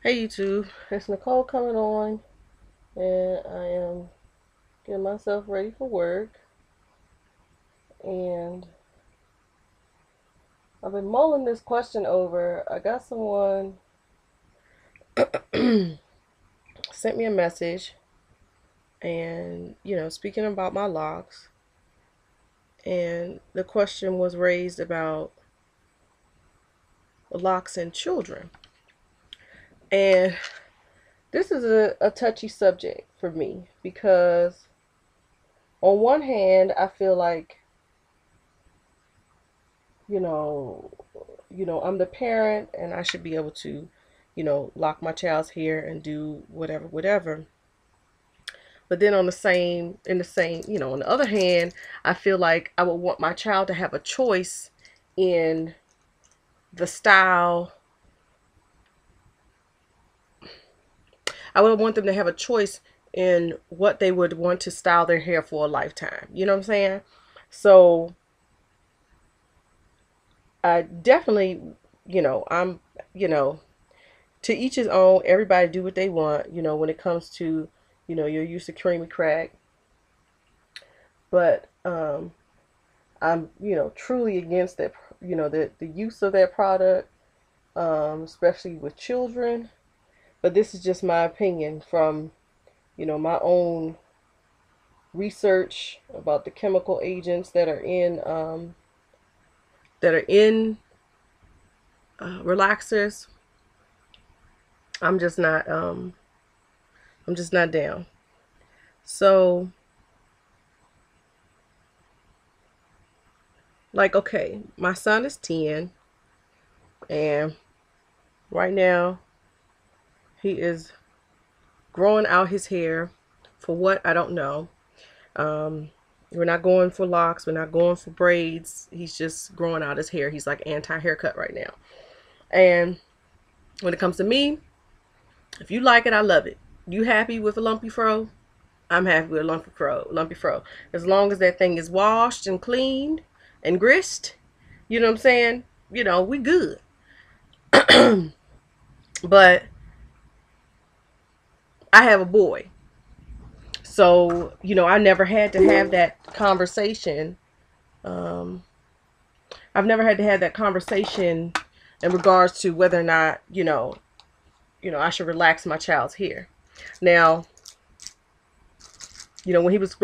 Hey YouTube, it's Nicole coming on, and I am getting myself ready for work. And I've been mulling this question over. I got someone sent me a message, and speaking about my locks, and the question was raised about locks in children. And this is a touchy subject for me because, on one hand, I feel like you know, I'm the parent and I should be able to, lock my child's hair and do whatever, whatever. But then on the other hand, I feel like I would want my child to have a choice in the style. I would want them to have a choice in what they would want to style their hair for a lifetime. You know what I'm saying? So I definitely, I'm, to each his own. Everybody do what they want, when it comes to, your use of creamy crack. But I'm, truly against that, the use of that product, especially with children. But this is just my opinion from, my own research about the chemical agents that are in relaxers. I'm just not I'm just not down. So, like, okay, my son is 10, and right now he is growing out his hair. For what, I don't know. We're not going for locks, we're not going for braids. He's just growing out his hair. He's like anti-haircut right now. And when it comes to me, if you like it, I love it. You happy with a lumpy fro? I'm happy with a lumpy fro. As long as that thing is washed and cleaned and grist, you know what I'm saying? We good. But I have a boy. So, I never had to have that conversation. Um, I've never had to have that conversation in regards to whether or not, I should relax my child's hair. Now, when he was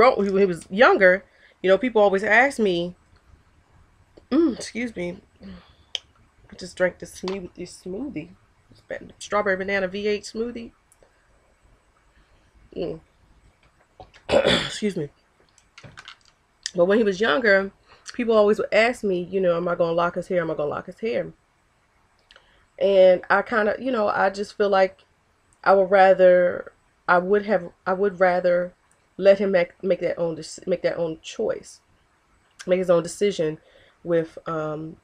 younger, people always ask me, excuse me, I just drank this smoothie, strawberry banana V8 smoothie. Mm. Excuse me. But when he was younger, people always would ask me, am I going to lock his hair? Am I going to lock his hair? And I kind of, I just feel like I would rather, I would rather let him make that own choice, make his own decision with, something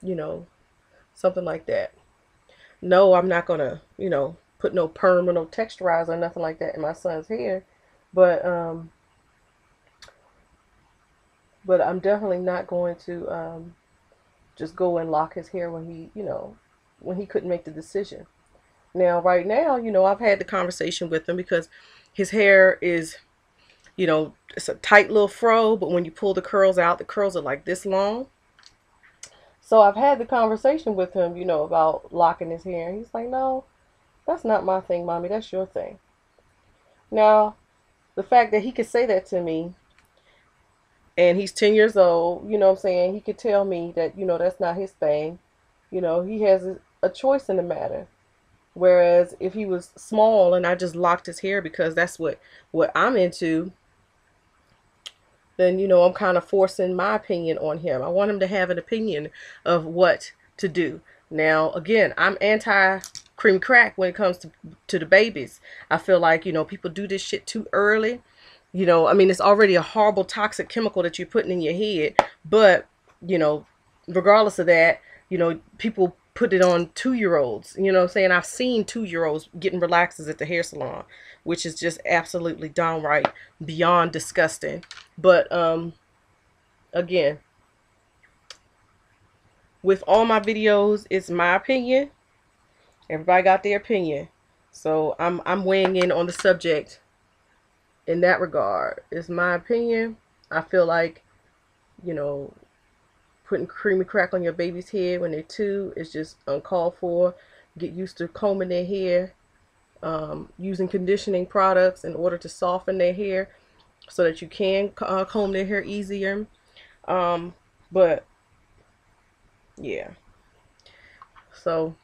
like that. No, I'm not gonna, put no perm or no texturizer or nothing like that in my son's hair, but I'm definitely not going to just go and lock his hair when he couldn't make the decision. Now, right now, I've had the conversation with him because his hair is, it's a tight little fro, but when you pull the curls out, the curls are like this long. So I've had the conversation with him, about locking his hair. And he's like, no, that's not my thing, mommy. That's your thing. Now, the fact that he could say that to me and he's 10 years old, you know what I'm saying? He could tell me that, that's not his thing. He has a choice in the matter. Whereas if he was small and I just locked his hair because that's what I'm into, then, I'm kind of forcing my opinion on him. I want him to have an opinion of what to do. Now, again, I'm anti cream crack when it comes to the babies. I feel like, people do this shit too early. I mean, it's already a horrible toxic chemical that you're putting in your head. But, regardless of that, people put it on 2-year-olds. You know what I'm saying? I've seen 2-year-olds getting relaxers at the hair salon, which is just absolutely downright beyond disgusting. But again, with all my videos, it's my opinion. Everybody got their opinion. So I'm weighing in on the subject in that regard. It's my opinion. I feel like, you know, putting creamy crack on your baby's head when they're 2 is just uncalled for. Get used to combing their hair, using conditioning products in order to soften their hair so that you can comb their hair easier. But yeah, so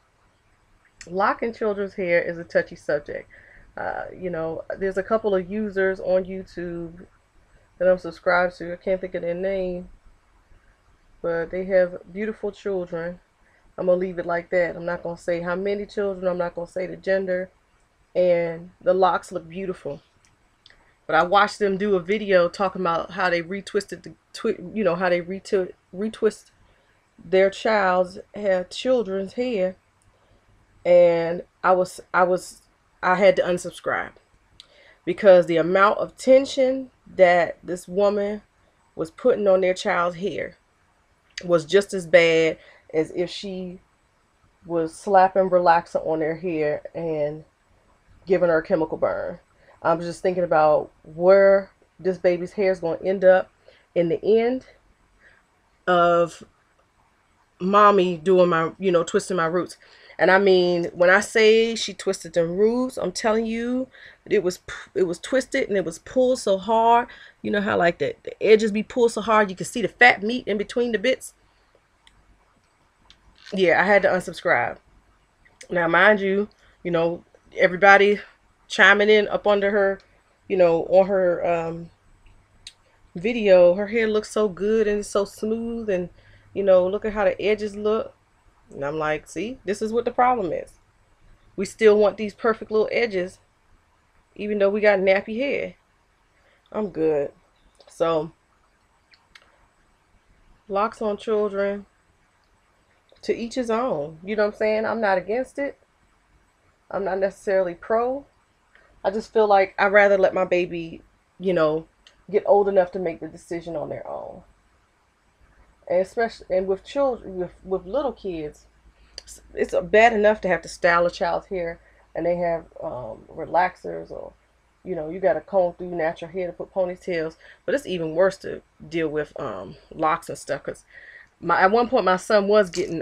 locking children's hair is a touchy subject. There's a couple of users on YouTube that I'm subscribed to. I can't think of their name, but they have beautiful children. I'm gonna leave it like that. I'm not gonna say how many children. I'm not gonna say the gender. And the locks look beautiful. But I watched them do a video talking about how they retwisted how they retwist their children's hair, and I had to unsubscribe because the amount of tension that this woman was putting on their child's hair was just as bad as if she was slapping relaxer on their hair and giving her a chemical burn. I'm just thinking about where this baby's hair is going to end up in the end of mommy doing my, twisting my roots. And I mean, when I say she twisted them roots, I'm telling you, it was twisted and it was pulled so hard. You know how like the edges be pulled so hard you can see the fat meat in between the bits. Yeah, I had to unsubscribe. Now, mind you, everybody chiming in up under her, on her video. Her hair looks so good and so smooth, and look at how the edges look. And I'm like, see, this is what the problem is. We still want these perfect little edges, even though we got nappy hair. I'm good. So, locks on children, to each his own. You know what I'm saying? I'm not against it. I'm not necessarily pro. I just feel like I'd rather let my baby, get old enough to make the decision on their own. And especially, and with children, with little kids, it's bad enough to have to style a child's hair, and they have relaxers, or you got to comb through natural hair to put ponytails. But it's even worse to deal with locks and stuff. Cause at one point my son was getting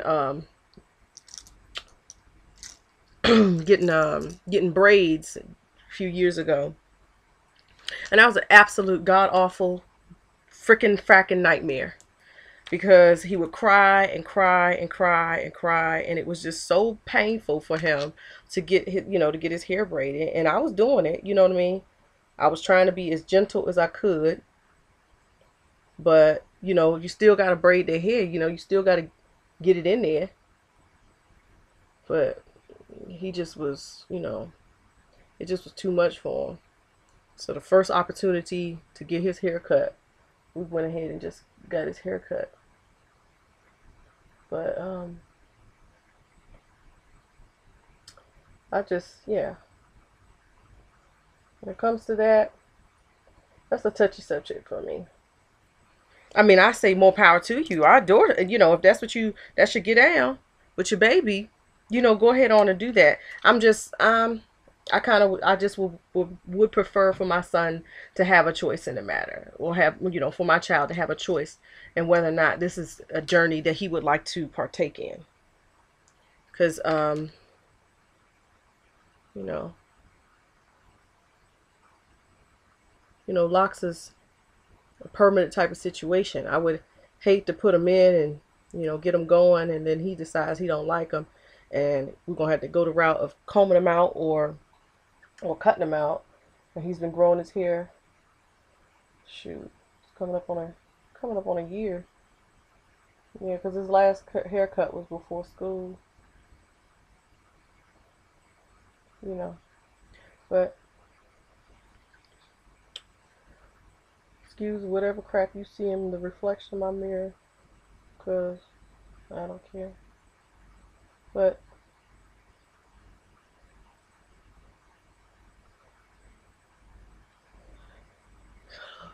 getting braids a few years ago, and that was an absolute god awful freaking fracking nightmare. Because he would cry and cry and cry and cry, and it was just so painful for him to get his hair braided. And I was doing it, you know what I mean? I was trying to be as gentle as I could, but you still gotta braid their hair. You still gotta get it in there. But he just was, it just was too much for him. So the first opportunity to get his hair cut, we went ahead and just got his hair cut. But yeah. When it comes to that, that's a touchy subject for me. I mean, I say more power to you. I adore it. If that's that's your get down with your baby, go ahead on and do that. I just would prefer for my son to have a choice in the matter, or have, for my child to have a choice in whether or not this is a journey that he would like to partake in. Because, locks is a permanent type of situation. I would hate to put him in and, get him going, and then he decides he don't like him, and we're going to have to go the route of combing him out or cutting him out. And he's been growing his hair. Shoot, it's coming up on a year. Yeah, because his last haircut was before school. But excuse whatever crap you see in the reflection of my mirror, because I don't care. But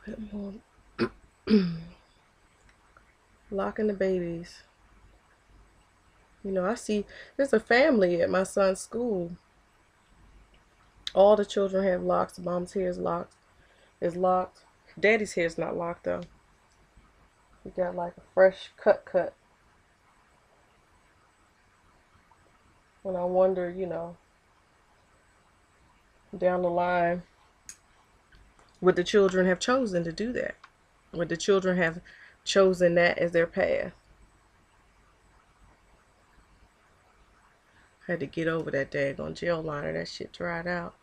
a bit more. Locking the babies. I see there's a family at my son's school All the children have locks. Mom's hair is locked. Daddy's hair is not locked though. He got like a fresh cut. And I wonder, down the line, would the children have chosen to do that? Would the children have chosen that as their path? Had to get over that daggone gel liner. That shit dried out.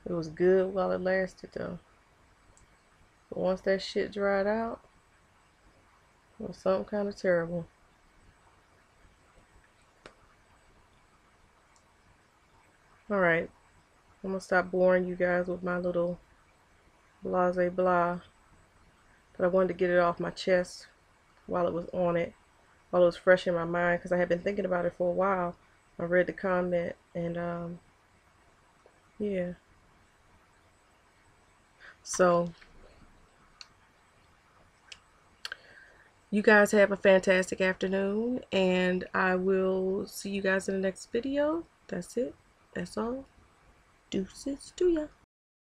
It was good while it lasted though. But once that shit dried out, it was something kind of terrible. Alright, I'm going to stop boring you guys with my little blase blah. But I wanted to get it off my chest while it was on it. While it was fresh in my mind. Because I had been thinking about it for a while. I read the comment. And, yeah. So, you guys have a fantastic afternoon. And I will see you guys in the next video. That's it. That's all. Deuces to ya.